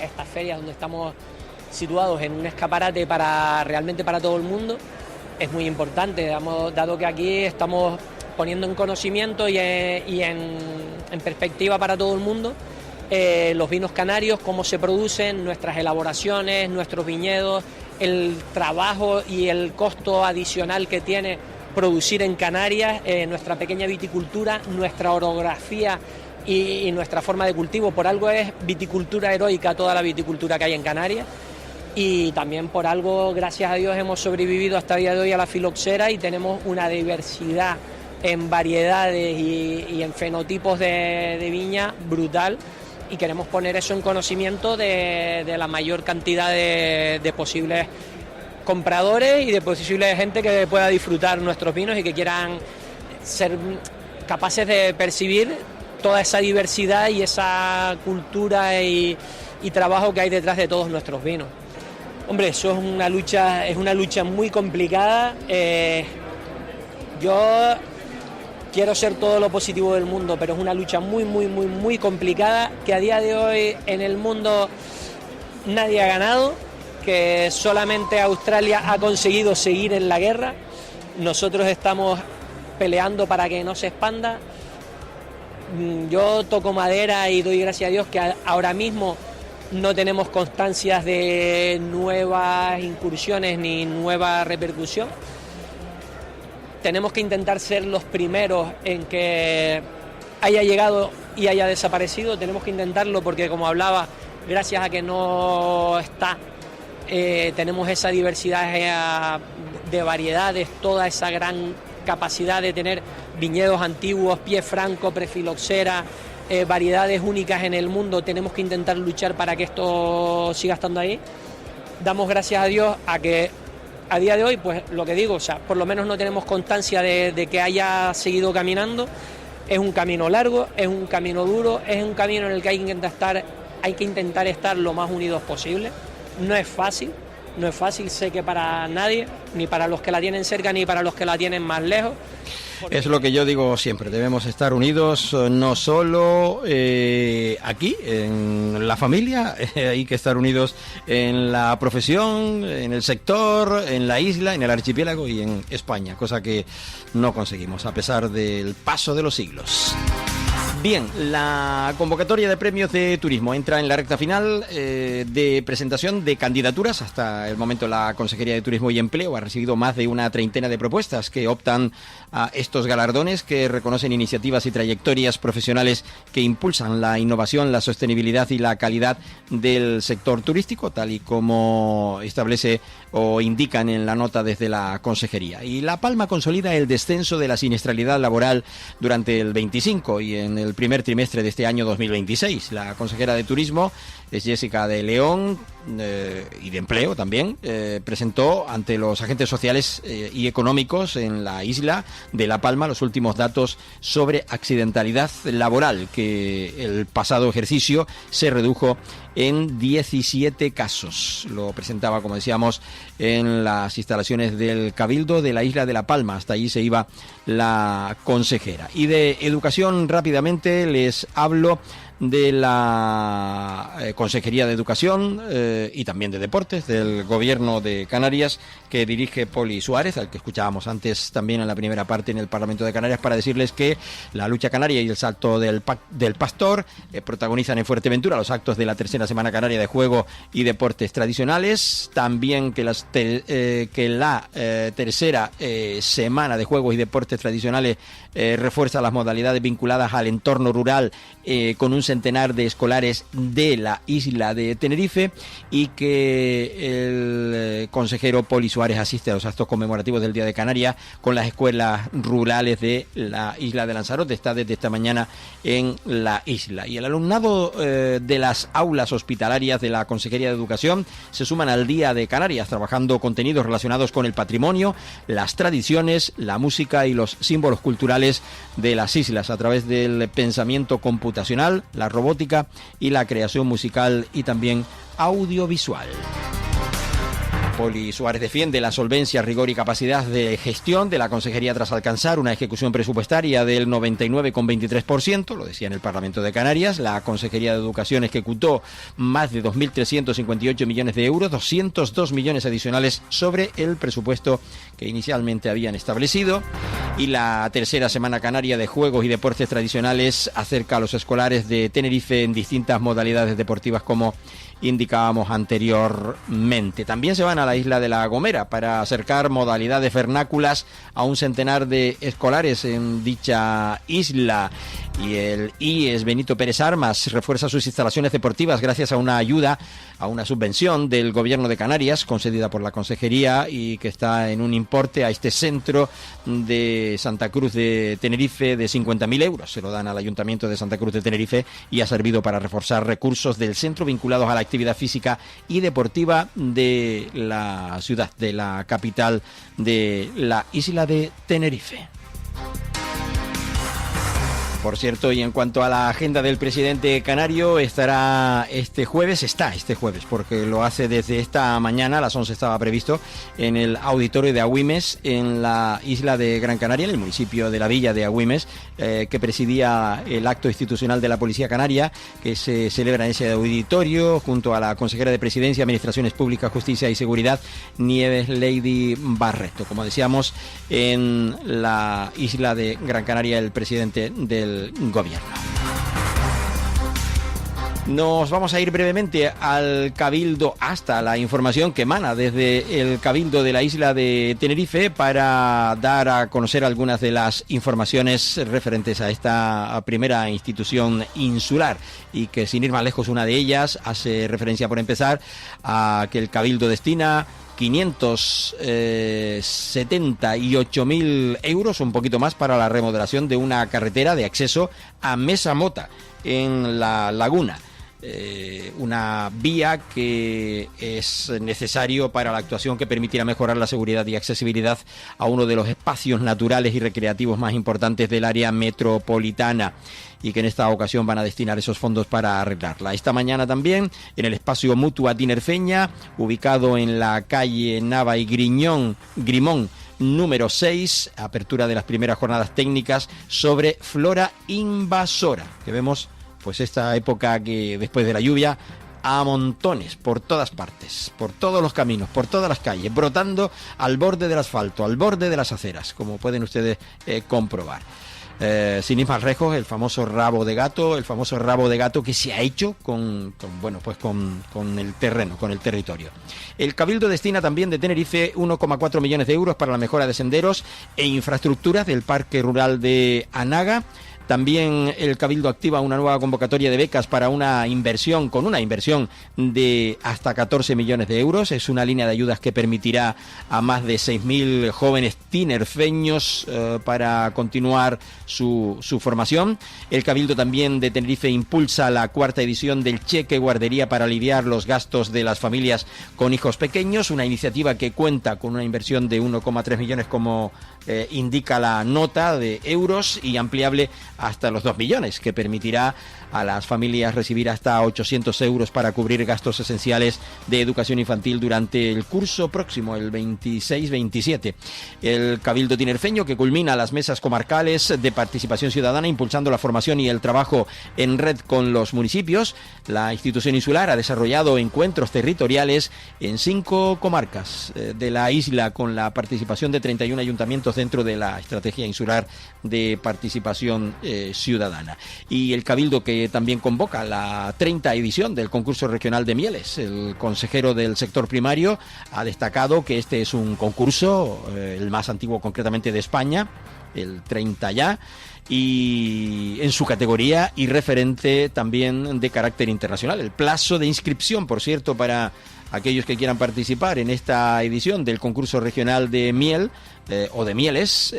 estas ferias donde estamos situados en un escaparate realmente para todo el mundo, es muy importante, dado que aquí estamos poniendo en conocimiento y en perspectiva para todo el mundo los vinos canarios, cómo se producen, nuestras elaboraciones, nuestros viñedos, el trabajo y el costo adicional que tiene producir en Canarias, nuestra pequeña viticultura, nuestra orografía y nuestra forma de cultivo. Por algo es viticultura heroica toda la viticultura que hay en Canarias y también por algo, gracias a Dios, hemos sobrevivido hasta el día de hoy a la filoxera y tenemos una diversidad en variedades y en fenotipos de viña brutal y queremos poner eso en conocimiento de la mayor cantidad de posibles compradores y de posible gente que pueda disfrutar nuestros vinos y que quieran ser capaces de percibir toda esa diversidad y esa cultura y trabajo que hay detrás de todos nuestros vinos. Hombre, eso es una lucha muy complicada. Yo quiero ser todo lo positivo del mundo, pero es una lucha muy complicada, que a día de hoy en el mundo nadie ha ganado, que solamente Australia ha conseguido seguir en la guerra. Nosotros estamos peleando para que no se expanda. Yo toco madera y doy gracias a Dios que ahora mismo no tenemos constancias de nuevas incursiones ni nueva repercusión. Tenemos que intentar ser los primeros en que haya llegado y haya desaparecido. Tenemos que intentarlo porque, como hablaba, gracias a que no está, tenemos esa diversidad de variedades, toda esa gran capacidad de tener viñedos antiguos, pie franco, prefiloxera, variedades únicas en el mundo. Tenemos que intentar luchar para que esto siga estando ahí. Damos gracias a Dios a que a día de hoy, pues lo que digo, o sea, por lo menos no tenemos constancia de que haya seguido caminando. Es un camino largo, es un camino duro, es un camino en el que hay que intentar estar lo más unidos posible. No es fácil, sé que para nadie, ni para los que la tienen cerca, ni para los que la tienen más lejos. Es lo que yo digo siempre, debemos estar unidos, no solo aquí, en la familia, hay que estar unidos en la profesión, en el sector, en la isla, en el archipiélago y en España, cosa que no conseguimos a pesar del paso de los siglos. Bien, la convocatoria de premios de turismo entra en la recta final de presentación de candidaturas. Hasta el momento la Consejería de Turismo y Empleo ha recibido más de una treintena de propuestas que optan a estos galardones, que reconocen iniciativas y trayectorias profesionales que impulsan la innovación, la sostenibilidad y la calidad del sector turístico, tal y como establece o indican en la nota desde la Consejería. Y La Palma consolida el descenso de la siniestralidad laboral durante el 25 y en el primer trimestre de este año 2026. La consejera de Turismo es Jessica de León y de Empleo también, presentó ante los agentes sociales y económicos en la isla de La Palma los últimos datos sobre accidentalidad laboral, que el pasado ejercicio se redujo en 17 casos. Lo presentaba, como decíamos, en las instalaciones del Cabildo de la isla de La Palma. Hasta allí se iba la consejera. Y de educación rápidamente les hablo de la Consejería de Educación y también de Deportes del Gobierno de Canarias, que dirige Poli Suárez, al que escuchábamos antes también en la primera parte en el Parlamento de Canarias, para decirles que la lucha canaria y el salto del Pastor protagonizan en Fuerteventura los actos de la tercera Semana Canaria de Juego y Deportes Tradicionales, también que la tercera Semana de Juegos y Deportes Tradicionales refuerza las modalidades vinculadas al entorno rural con un centenar de escolares de la isla de Tenerife, y que el consejero Poli Suárez asiste a los actos conmemorativos del Día de Canarias con las escuelas rurales de la isla de Lanzarote. Está desde esta mañana en la isla. Y el alumnado de las aulas hospitalarias de la Consejería de Educación se suman al Día de Canarias, trabajando contenidos relacionados con el patrimonio, las tradiciones, la música y los símbolos culturales de las islas a través del pensamiento computacional, la robótica y la creación musical y también audiovisual. Poli Suárez defiende la solvencia, rigor y capacidad de gestión de la Consejería tras alcanzar una ejecución presupuestaria del 99,23%, lo decía en el Parlamento de Canarias. La Consejería de Educación ejecutó más de 2.358 millones de euros, 202 millones adicionales sobre el presupuesto que inicialmente habían establecido. Y la tercera Semana Canaria de Juegos y Deportes Tradicionales acerca a los escolares de Tenerife en distintas modalidades deportivas, como indicábamos anteriormente. También se van a la isla de La Gomera para acercar modalidades vernáculas a un centenar de escolares en dicha isla. Y el IES Benito Pérez Armas refuerza sus instalaciones deportivas gracias a una ayuda, a una subvención del Gobierno de Canarias concedida por la Consejería, y que está en un importe a este centro de Santa Cruz de Tenerife de 50.000 euros. Se lo dan al Ayuntamiento de Santa Cruz de Tenerife y ha servido para reforzar recursos del centro vinculados a la actividad física y deportiva de la ciudad, de la capital de la isla de Tenerife. Por cierto, y en cuanto a la agenda del presidente canario, está este jueves, porque lo hace desde esta mañana, a las 11 estaba previsto, en el auditorio de Agüimes, en la isla de Gran Canaria, en el municipio de la villa de Agüimes, que presidía el acto institucional de la Policía Canaria, que se celebra en ese auditorio, junto a la consejera de Presidencia, Administraciones Públicas, Justicia y Seguridad, Nieves Lady Barreto. Como decíamos, en la isla de Gran Canaria, el presidente del gobierno. Nos vamos a ir brevemente al Cabildo, hasta la información que emana desde el Cabildo de la isla de Tenerife, para dar a conocer algunas de las informaciones referentes a esta primera institución insular, y que, sin ir más lejos, una de ellas hace referencia, por empezar, a que el Cabildo destina 578.000 euros, un poquito más, para la remodelación de una carretera de acceso a Mesa Mota, en la laguna. Una vía que es necesario para la actuación que permitirá mejorar la seguridad y accesibilidad a uno de los espacios naturales y recreativos más importantes del área metropolitana, y que en esta ocasión van a destinar esos fondos para arreglarla. Esta mañana también, en el espacio Mutua Tinerfeña, ubicado en la calle Nava y Grimón número 6, apertura de las primeras jornadas técnicas sobre flora invasora, que vemos pues esta época que después de la lluvia, a montones, por todas partes, por todos los caminos, por todas las calles, brotando al borde del asfalto, al borde de las aceras, como pueden ustedes comprobar. Sin ir más lejos, el famoso rabo de gato que se ha hecho con el terreno, con el territorio. El Cabildo destina también de Tenerife 1,4 millones de euros para la mejora de senderos e infraestructuras del Parque Rural de Anaga. También el Cabildo activa una nueva convocatoria de becas para una inversión de hasta 14 millones de euros. Es una línea de ayudas que permitirá a más de 6.000 jóvenes tinerfeños para continuar su formación. El Cabildo también de Tenerife impulsa la 4ª edición del cheque guardería para aliviar los gastos de las familias con hijos pequeños, una iniciativa que cuenta con una inversión de 1,3 millones, como indica la nota, de euros, y ampliable hasta los 2 millones, que permitirá a las familias recibir hasta 800 euros para cubrir gastos esenciales de educación infantil durante el curso próximo, el 26-27. El Cabildo tinerfeño, que culmina las mesas comarcales de participación ciudadana, impulsando la formación y el trabajo en red con los municipios. La institución insular ha desarrollado encuentros territoriales en 5 comarcas de la isla, con la participación de 31 ayuntamientos dentro de la estrategia insular de participación ciudadana. Y el Cabildo, que también convoca la 30ª edición del concurso regional de mieles. El consejero del sector primario ha destacado que este es un concurso, el más antiguo concretamente de España, el 30 ya, y en su categoría, y referente también de carácter internacional. El plazo de inscripción, por cierto, para aquellos que quieran participar en esta edición del concurso regional de miel o de mieles,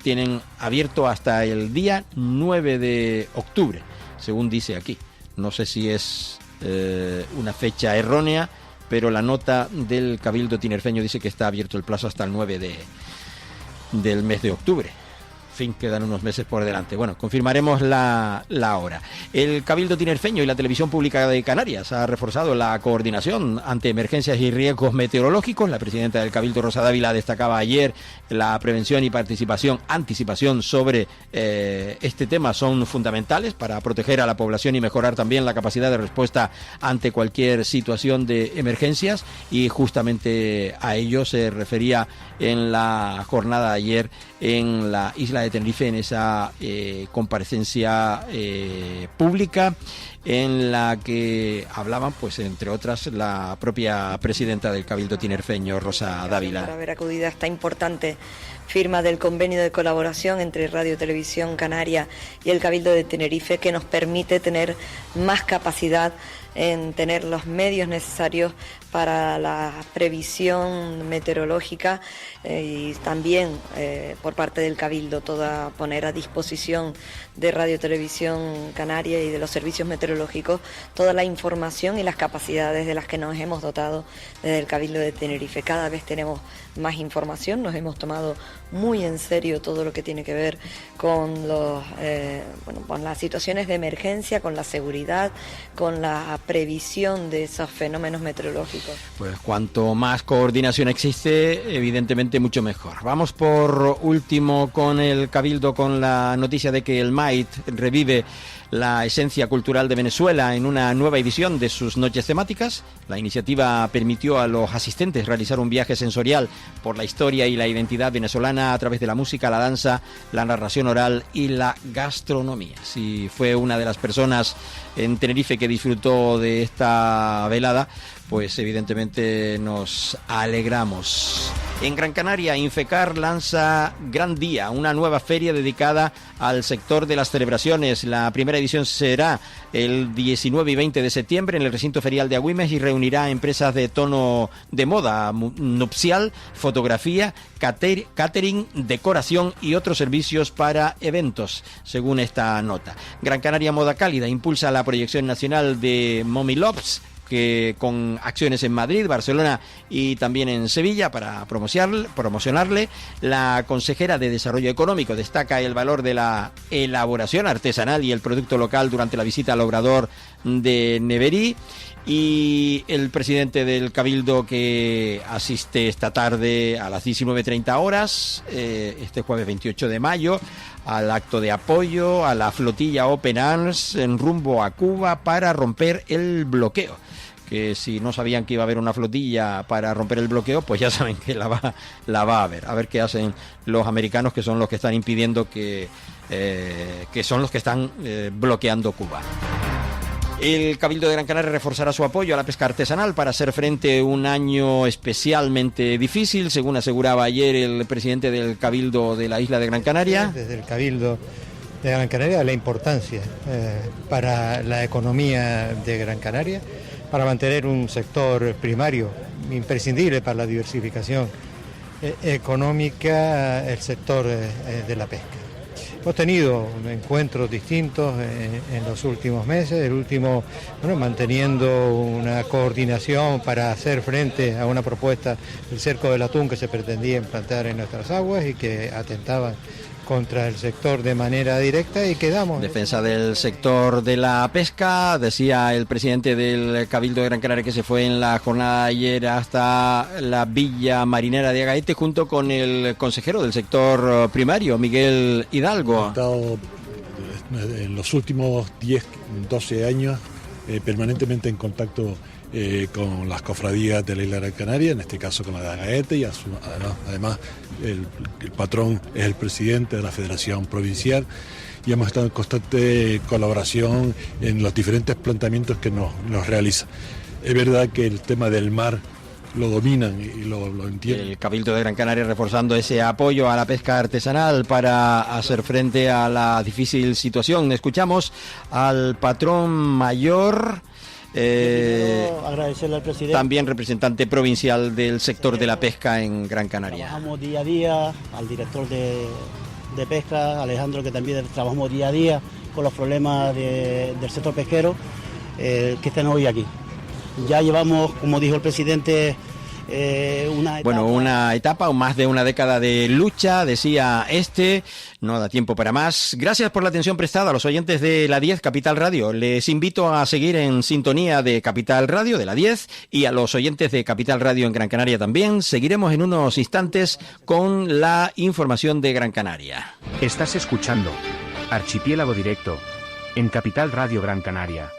tienen abierto hasta el día 9 de octubre, según dice aquí. No sé si es una fecha errónea, pero la nota del Cabildo tinerfeño dice que está abierto el plazo hasta el 9 del mes de octubre. Fin, quedan unos meses por delante. Bueno, confirmaremos la hora. El Cabildo tinerfeño y la Televisión Pública de Canarias ha reforzado la coordinación ante emergencias y riesgos meteorológicos. La presidenta del Cabildo, Rosa Dávila, destacaba ayer la prevención y anticipación sobre este tema son fundamentales para proteger a la población y mejorar también la capacidad de respuesta ante cualquier situación de emergencias, y justamente a ello se refería en la jornada de ayer en la isla de Tenerife, en esa comparecencia pública, en la que hablaban, pues entre otras, la propia presidenta del Cabildo tinerfeño, Rosa Dávila. Por haber acudido a esta importante firma del convenio de colaboración entre Radio Televisión Canaria y el Cabildo de Tenerife, que nos permite tener más capacidad en tener los medios necesarios para la previsión meteorológica y también por parte del Cabildo poner a disposición de Radio Televisión Canaria y de los servicios meteorológicos toda la información y las capacidades de las que nos hemos dotado desde el Cabildo de Tenerife. Cada vez tenemos más información, nos hemos tomado muy en serio todo lo que tiene que ver con con las situaciones de emergencia, con la seguridad, con la previsión de esos fenómenos meteorológicos. Pues cuanto más coordinación existe, evidentemente mucho mejor. Vamos por último con el Cabildo, con la noticia de que el MAIT revive la esencia cultural de Venezuela en una nueva edición de sus noches temáticas. La iniciativa permitió a los asistentes realizar un viaje sensorial por la historia y la identidad venezolana a través de la música, la danza, la narración oral y la gastronomía. Si fue una de las personas en Tenerife que disfrutó de esta velada, pues evidentemente nos alegramos. En Gran Canaria, Infecar lanza Gran Día, una nueva feria dedicada al sector de las celebraciones. La primera edición será el 19 y 20 de septiembre en el recinto ferial de Agüimes y reunirá a empresas de tono de moda, nupcial, fotografía, catering, decoración y otros servicios para eventos, según esta nota. Gran Canaria Moda Cálida impulsa la proyección nacional de Mommy Loves, que con acciones en Madrid, Barcelona y también en Sevilla para promocionarle. La consejera de Desarrollo Económico destaca el valor de la elaboración artesanal y el producto local durante la visita al obrador de Neverí. Y el presidente del Cabildo, que asiste esta tarde a las 19:30 horas, este jueves 28 de mayo, al acto de apoyo a la flotilla Open Arms en rumbo a Cuba para romper el bloqueo. Que si no sabían que iba a haber una flotilla para romper el bloqueo, pues ya saben que la va a haber. A ver qué hacen los americanos, que son los que están impidiendo que son los que están bloqueando Cuba. El Cabildo de Gran Canaria reforzará su apoyo a la pesca artesanal para hacer frente a un año especialmente difícil, según aseguraba ayer el presidente del Cabildo de la isla de Gran Canaria. Desde el Cabildo de Gran Canaria, la importancia para la economía de Gran Canaria, para mantener un sector primario imprescindible para la diversificación económica, el sector de la pesca. Hemos tenido encuentros distintos en los últimos meses, el último manteniendo una coordinación para hacer frente a una propuesta del cerco del atún que se pretendía implantar en nuestras aguas y que atentaban contra el sector de manera directa, y quedamos. Defensa del sector de la pesca, decía el presidente del Cabildo de Gran Canaria, que se fue en la jornada de ayer hasta la Villa Marinera de Agaete junto con el consejero del sector primario, Miguel Hidalgo. He estado en los últimos 10, 12 años permanentemente en contacto con las cofradías de la isla de Gran Canaria, en este caso con la de Agaete, y además el patrón es el presidente de la Federación Provincial, y hemos estado en constante colaboración en los diferentes planteamientos que nos realiza. Es verdad que el tema del mar lo dominan y lo entienden. El Cabildo de Gran Canaria reforzando ese apoyo a la pesca artesanal para hacer frente a la difícil situación. Escuchamos al patrón mayor, agradecerle al presidente, también representante provincial del sector de la pesca en Gran Canaria. Trabajamos día a día, al director de pesca, Alejandro, que también trabajamos día a día con los problemas del sector pesquero que están hoy aquí. Ya llevamos, como dijo el presidente, una etapa o más de una década de lucha, decía no da tiempo para más. Gracias por la atención prestada a los oyentes de la 10 Capital Radio. Les invito a seguir en sintonía de Capital Radio, de la 10, y a los oyentes de Capital Radio en Gran Canaria también. Seguiremos en unos instantes con la información de Gran Canaria. Estás escuchando Archipiélago Directo en Capital Radio Gran Canaria.